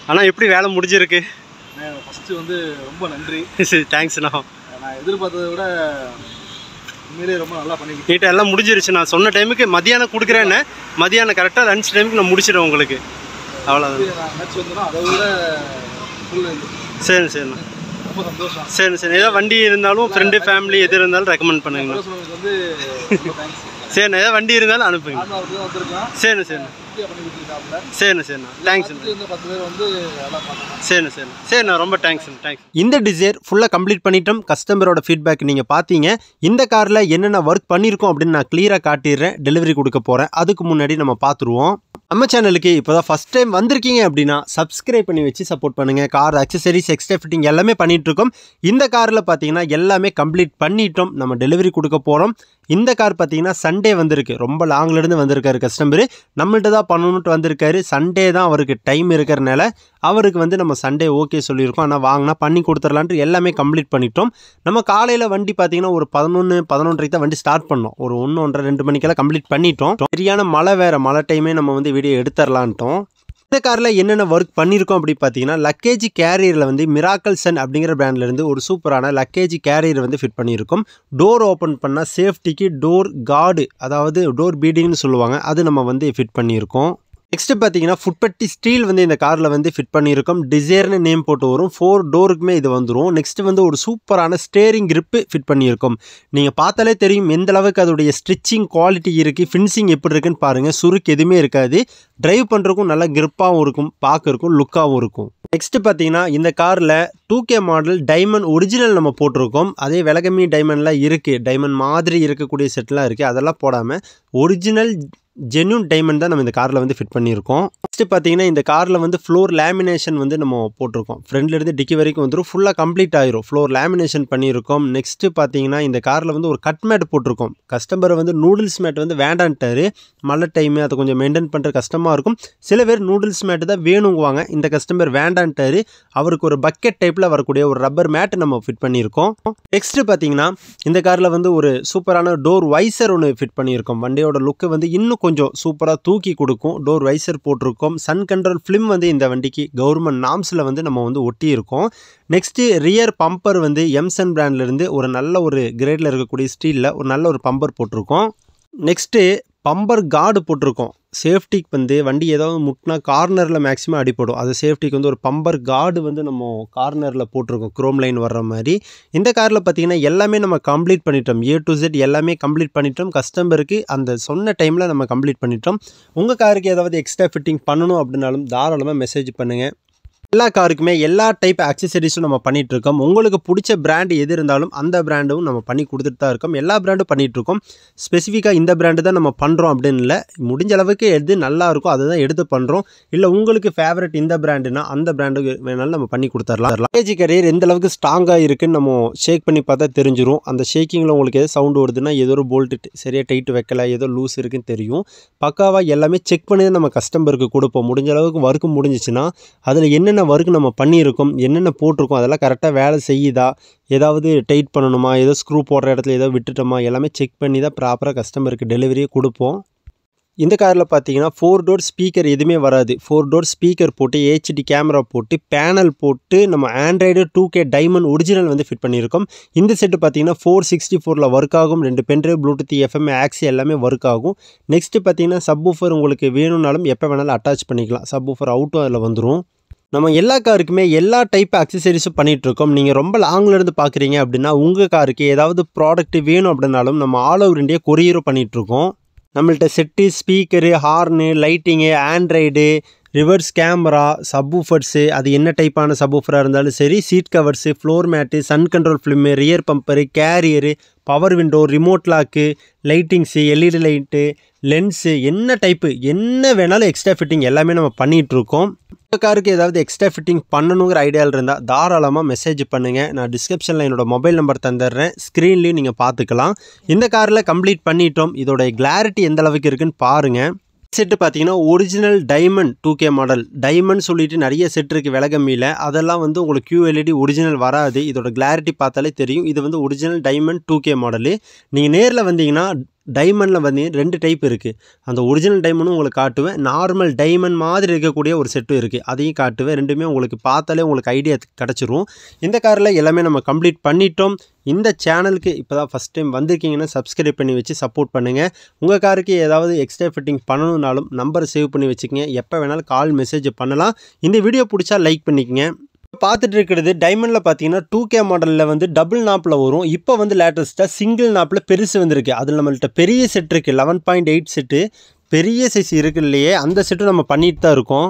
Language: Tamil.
அண்ணா எப்படி வேலை முடிஞ்சிருக்கு? ஃபஸ்ட்டு வந்து ரொம்ப நன்றி. தேங்க்ஸ்ண்ணா. நான் எதிர்பார்த்ததை விட உண்மையிலே ரொம்ப நல்லா பண்ணிக்கிட்டு நீட்டாக எல்லாம் முடிஞ்சிருச்சு. நான் சொன்ன டைமுக்கு மதியானம் கொடுக்குறேன்னு மதியானம் கரெக்டாக லன்ச் டைமுக்கு நான் முடிச்சிடுவேன் உங்களுக்கு. அவ்வளோதான். நான் மேட்ச் வந்தோன்னா அதை விட சரிண்ணா சரிண்ணா. ரொம்ப சந்தோஷம். சரி ஏதாவது வண்டி இருந்தாலும் ஃப்ரெண்டு ஃபேமிலி எது இருந்தாலும் ரெக்கமெண்ட் பண்ணுங்கண்ணா. வந்து தேங்க்ஸ். சரிண்ணா ஏதாவது வண்டி இருந்தாலும் அனுப்புங்க. வந்துருக்கலாம். சரிண்ணா தேங்க்ஸ். சரிண்ணா ரொம்ப தேங்க்ஸ். இந்த டிசைர் ஃபுல்லாக கம்ப்ளீட் பண்ணிட்டோம். கஸ்டமரோட ஃபீட்பேக் நீங்கள் பார்த்தீங்க. இந்த காரில் என்னென்ன ஒர்க் பண்ணியிருக்கோம் அப்படின்னு நான் கிளியராக காட்டிடுறேன். டெலிவரி கொடுக்க போகிறேன். அதுக்கு முன்னாடி நம்ம பார்த்துருவோம். நம்ம சேனலுக்கு இப்போ தான் ஃபஸ்ட் டைம் வந்திருக்கீங்க அப்படின்னா சப்ஸ்கிரைப் பண்ணி வச்சு சப்போர்ட் பண்ணுங்கள். கார் அக்சசரிஸ் எக்ஸ்ட்ரா ஃபிட்டிங் எல்லாமே பண்ணிகிட்ருக்கோம். இந்த காரில் பார்த்தீங்கன்னா எல்லாமே கம்ப்ளீட் பண்ணிட்டோம். நம்ம டெலிவரி கொடுக்க போகிறோம். இந்த கார் பார்த்தீங்கன்னா சண்டே வந்திருக்கு. ரொம்ப லாங்லேருந்து வந்திருக்காரு கஸ்டமரு. நம்மள்ட்ட தான் பண்ணணுன்ட்டு வந்திருக்காரு. சண்டே தான் அவருக்கு டைம் இருக்கிறனால அவருக்கு வந்து நம்ம சண்டே ஓகே சொல்லியிருக்கோம். ஆனால் வாங்கினா பண்ணி கொடுத்துடலான்ட்டு எல்லாமே கம்ப்ளீட் பண்ணிட்டோம். நம்ம காலையில் வண்டி பார்த்தீங்கன்னா ஒரு 11-11:30 தான் வண்டி ஸ்டார்ட் பண்ணோம். ஒரு 1-1:30-2 மணிக்கெல்லாம் கம்ப்ளீட் பண்ணிட்டோம். சரியான மழை வேறு, மழை டைமே நம்ம வந்து வீடியோ எடுத்துடலான்ட்டோம். இந்த காரில் என்னென்ன ஒர்க் பண்ணியிருக்கோம் அப்படி பார்த்தீங்கன்னா லக்கேஜ் கேரியரில் வந்து மிராக்கல் சன் அப்படிங்கிற பிராண்ட்லேருந்து ஒரு சூப்பரான லக்கேஜ் கேரியர் வந்து ஃபிட் பண்ணியிருக்கோம். டோர் ஓப்பன் பண்ணால் சேஃப்டிக்கு டோர் கார்டு, அதாவது டோர் பீடிங்னு சொல்லுவாங்க, அது நம்ம வந்து ஃபிட் பண்ணியிருக்கோம். நெக்ஸ்ட்டு பார்த்தீங்கன்னா ஃபுட்பட்டி ஸ்டீல் வந்து இந்த காரில் வந்து ஃபிட் பண்ணியிருக்கோம். டிசைர்னு நேம் போட்டு வரும். 4 டோருக்குமே இது வந்துடும். நெக்ஸ்ட்டு வந்து ஒரு சூப்பரான ஸ்டேரிங் கிரிப்பு ஃபிட் பண்ணியிருக்கோம். நீங்கள் பார்த்தாலே தெரியும் எந்த அளவுக்கு அதோடைய ஸ்டிச்சிங் குவாலிட்டி இருக்குது, ஃபினிஷிங் எப்படி இருக்குன்னு பாருங்கள். சுருக்கு எதுவுமே இருக்காது. டிரைவ் பண்ணுறதுக்கும் நல்லா கிரிப்பாகவும் இருக்கும், பார்க்கறக்கும் லுக்காகவும் இருக்கும். நெக்ஸ்ட்டு பார்த்தீங்கன்னா இந்த காரில் 2K மாடல் டைமண்ட் ஒரிஜினல் நம்ம போட்டிருக்கோம். அதே விலகமி டைமண்ட்லாம் இருக்குது. டைமண்ட் மாதிரி இருக்கக்கூடிய செட்லாம் இருக்குது. அதெல்லாம் போடாமல் ஒரிஜினல் ஜென்யூன் டைமண்ட் தான் நம்ம இந்த காரில் வந்து ஃபிட் பண்ணியிருக்கோம். நெக்ஸ்ட்டு பார்த்தீங்கன்னா இந்த காரில் வந்து ஃப்ளோர் லேமினேஷன் வந்து நம்ம போட்டிருக்கோம். ஃப்ரண்ட்லேருந்து டிக்கி வரைக்கும் வந்துடும். ஃபுல்லாக கம்ப்ளீட் ஆயிரும். ஃப்ளோர் லேமினேஷன் பண்ணியிருக்கோம். நெக்ஸ்ட்டு பார்த்தீங்கன்னா இந்த காரில் வந்து ஒரு கட் மேட் போட்டிருக்கோம். கஸ்டமர் வந்து நூடுல்ஸ் மேட் வந்து வேண்டான்ட்டாரு. மழை டைமு அதை கொஞ்சம் மெயின்டைன் பண்ணுற கஷ்டமாக இருக்கும். சில பேர் நூடுல்ஸ் மேட்டு தான் வேணுங்குவாங்க. இந்த கஸ்டமர் வேண்டான்ட்டாரு. அவருக்கு ஒரு பக்கெட் டைப்பில் வரக்கூடிய ஒரு ரப்பர் மேட்டு நம்ம ஃபிட் பண்ணியிருக்கோம். நெக்ஸ்ட்டு பார்த்தீங்கன்னா இந்த காரில் வந்து ஒரு சூப்பரான டோர் வைசர் ஒன்று ஃபிட் பண்ணியிருக்கோம். வண்டியோட லுக்கு வந்து இன்னும் கொஞ்சம் சூப்பராக தூக்கி கொடுக்கும். டோர் வைசர் போட்டிருக்கோம். சன் கண்ட்ரோல் ஃபிலிம் வந்து இந்த வண்டிக்கு கவர்மெண்ட் நாம்ஸில் வந்து நம்ம வந்து ஒட்டியிருக்கோம். நெக்ஸ்ட்டு ரியர் பம்பர் வந்து எம்சன் பிராண்ட்லேருந்து ஒரு நல்ல ஒரு கிரேடில் இருக்கக்கூடிய ஸ்டீலில் ஒரு நல்ல ஒரு பம்பர் போட்டிருக்கோம். நெக்ஸ்ட்டு பம்பர் கார்டு போட்டிருக்கோம். சேஃப்டிக்கு வந்து வண்டி ஏதாவது முட்டினா கார்னரில் மேக்ஸிமம் அடிப்படும். அது சேஃப்டிக்கு வந்து ஒரு பம்பர் கார்டு வந்து நம்ம கார்னரில் போட்டிருக்கோம், குரோம் லைன் வர்ற மாதிரி. இந்த காரில் பார்த்திங்கன்னா எல்லாமே நம்ம கம்ப்ளீட் பண்ணிட்டோம். A to Z எல்லாமே கம்ப்ளீட் பண்ணிட்டோம். கஸ்டமருக்கு அந்த சொன்ன டைமில் நம்ம கம்ப்ளீட் பண்ணிட்டோம். உங்கள் காருக்கு ஏதாவது எக்ஸ்ட்ரா ஃபிட்டிங் பண்ணணும் அப்படின்னாலும் தாராளமாக மெசேஜ் பண்ணுங்கள். எல்லா காருக்குமே எல்லா டைப் ஆக்சசரிஸும் நம்ம பண்ணிகிட்ருக்கோம். உங்களுக்கு பிடிச்ச பிராண்டு எது இருந்தாலும் அந்த பிராண்டும் நம்ம பண்ணி கொடுத்துட்டு தான் இருக்கோம். எல்லா பிராண்டும் பண்ணிகிட்ருக்கோம். ஸ்பெசிஃபிக்காக இந்த பிராண்டு தான் நம்ம பண்ணுறோம் அப்படின்னு இல்லை. முடிஞ்ச அளவுக்கு எது நல்லா இருக்கோ அதை தான் எடுத்து பண்ணுறோம். இல்லை உங்களுக்கு ஃபேவரட் இந்த பிராண்டுனா அந்த பிராண்டு வேணாலும் நம்ம பண்ணி கொடுத்துடலாம். லக்கேஜ் கேரியர் எந்த அளவுக்கு ஸ்ட்ராங்காக இருக்குன்னு நம்ம ஷேக் பண்ணி பார்த்தா தெரிஞ்சிடும். அந்த ஷேக்கிங்கில் உங்களுக்கு எது சவுண்டு வருதுன்னா ஏதோ ஒரு போல்ட்டு சரியாக டைட்டு வைக்கல, ஏதோ லூஸ் இருக்குன்னு தெரியும். பக்காவாக எல்லாமே செக் பண்ணி தான் நம்ம கஸ்டமருக்கு கொடுப்போம். முடிஞ்ச அளவுக்கு ஒர்க்கு முடிஞ்சிச்சுன்னா அதில் என்னென்ன ஒர்க் நம்ம பண்ணியிருக்கோம், என்னென்ன போட்டிருக்கோம், அதெல்லாம் கரெக்டாக வேலை செய்யுதா, ஏதாவது டைட் பண்ணணுமா, ஏதோ ஸ்க்ரூ போடுற இடத்துல ஏதோ விட்டுட்டோமா, எல்லாமே செக் பண்ணி தான் ப்ராப்பராக கஸ்டமருக்கு டெலிவரியே கொடுப்போம். இந்த காரில் பார்த்தீங்கன்னா 4 டோர் ஸ்பீக்கர் எதுவுமே வராது. 4 டோர் ஸ்பீக்கர் போட்டு HD கேமரா போட்டு பேனல் போட்டு நம்ம ஆண்ட்ராய்டு 2K டைமண்ட் ஒரிஜினல் வந்து ஃபிட் பண்ணியிருக்கோம். இந்த செட்டு பார்த்தீங்கன்னா 464 ஒர்க் ஆகும். 2 பென்ட்ரைவ், ப்ளூடூத், FM, ஆக்சி எல்லாமே ஒர்க் ஆகும். நெக்ஸ்ட்டு பார்த்தீங்கன்னா சப்வூஃபர் உங்களுக்கு வேணும்னாலும் எப்போ வேணாலும் அட்டாச் பண்ணிக்கலாம். சப்வூஃபர் அவுட்டும் அதில் வந்துடும். நம்ம எல்லா காருக்குமே எல்லா டைப் ஆக்சசரிஸும் பண்ணிகிட்ருக்கோம். நீங்கள் ரொம்ப லாங்லேருந்து பார்க்குறீங்க அப்படின்னா உங்கள் காருக்கு ஏதாவது ப்ராடக்ட் வேணும் அப்படின்னாலும் நம்ம ஆல் ஓவர் இந்தியா கொரியரும் பண்ணிகிட்ருக்கோம். நம்மள்ட்ட set, speaker, horn, lighting, Android, reverse camera, subwoofers, அது என்ன டைப்பான சப்வூஃபராக இருந்தாலும் சரி, seat covers, floor mat, sun control film, rear bumper, carrier, power window, remote lock, lightings, LED light, lens, என்ன டைப்பு என்ன வேணாலும் எக்ஸ்ட்ரா ஃபிட்டிங் எல்லாமே நம்ம பண்ணிகிட்ருக்கோம். உங்கள் காருக்கு ஏதாவது எக்ஸ்ட்ரா ஃபிட்டிங் பண்ணணுங்கிற ஐடியாவில் இருந்தால் தாராளமாக மெசேஜ் பண்ணுங்கள். நான் டிஸ்கிரிப்ஷனில் என்னோட மொபைல் நம்பர் தந்துடுறேன். ஸ்க்ரீன்லேயும் நீங்கள் பார்த்துக்கலாம். இந்த காரில் கம்ப்ளீட் பண்ணிட்டோம். இதோட கிளாரிட்டி எந்த அளவுக்கு இருக்குன்னு பாருங்கள். செட்டு பார்த்தீங்கன்னா original diamond 2K model. Diamond சொல்லிட்டு நிறைய செட் இருக்குது விலகம்மியில். அதெல்லாம் வந்து உங்களுக்கு QLED ஒரிஜினல் வராது. இதோட கிளாரிட்டி பார்த்தாலே தெரியும். இது வந்து ஒரிஜினல் டைமண்ட் 2K மாடலு. நீங்கள் நேரில் வந்தீங்கன்னா டைமண்டில் பார்த்தீங்கன்னா 2 டைப் இருக்குது. அந்த ஒரிஜினல் டைமண்டும் உங்களுக்கு காட்டுவேன், நார்மல் டைமண்ட் மாதிரி இருக்கக்கூடிய ஒரு செட்டும் இருக்குது, அதையும் காட்டுவேன். ரெண்டுமே உங்களுக்கு பார்த்தாலே உங்களுக்கு ஐடியா கிடச்சிரும். இந்த காரில் எல்லாமே நம்ம கம்ப்ளீட் பண்ணிட்டோம். இந்த சேனலுக்கு இப்போ தான் ஃபஸ்ட் டைம் வந்திருக்கீங்கன்னா சப்ஸ்கிரைப் பண்ணி வச்சு சப்போர்ட் பண்ணுங்கள். உங்கள் காருக்கு ஏதாவது எக்ஸ்ட்ரா ஃபிட்டிங் பண்ணணுன்னாலும் நம்பரை சேவ் பண்ணி வச்சுக்கங்க, எப்போ வேணாலும் கால் மெசேஜ் பண்ணலாம். இந்த வீடியோ பிடிச்சா லைக் பண்ணிக்கங்க. பார்த்துட்டு இருக்கிறது டைமண்டில் பார்த்தீங்கன்னா 2K மாடலில் வந்து டபுள் நாப்பில் வரும். இப்போ வந்து லேட்டஸ்ட்டாக சிங்கிள் நாப்பில் பெருசு வந்திருக்கு. அதில் நம்மள்கிட்ட பெரிய செட் இருக்குது, 11.8 செட்டு, பெரிய சைஸ் இருக்கு இல்லையே, அந்த செட்டும் நம்ம பண்ணிட்டு தான் இருக்கோம்.